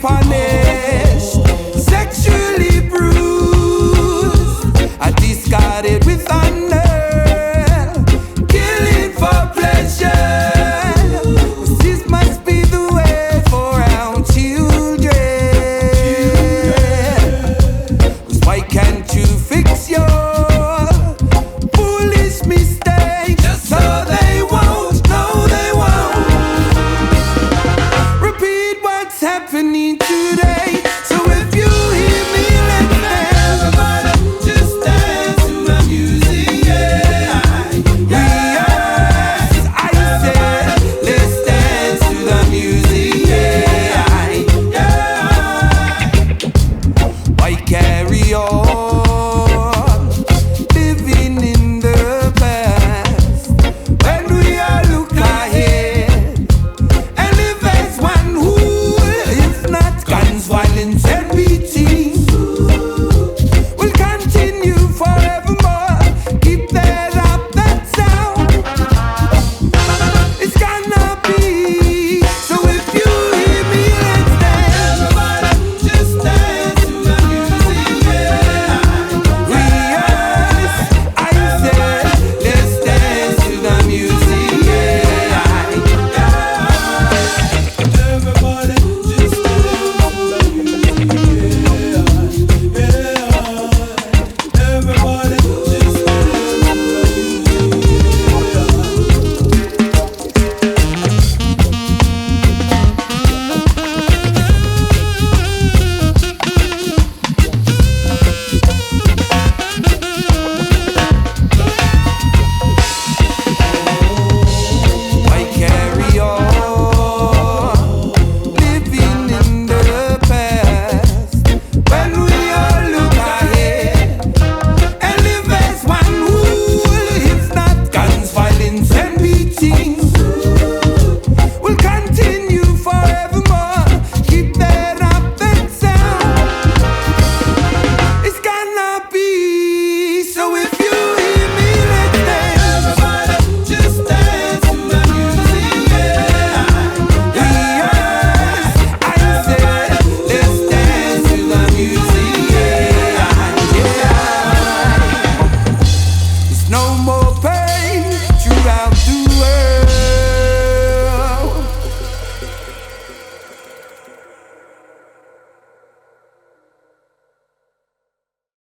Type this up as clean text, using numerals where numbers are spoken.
punished, sexually bruised, discarded with honor, killing for pleasure. This must be the way for our children. Why can't you fix your foolish mistakes just so they won't? No, they won't repeat what's happening today. So if you hear me, let's dance. Everybody just dance to the music. Yes, I said let's dance to the music. Why carry on living in the past when we are look ahead and live as one who, if not guns, violence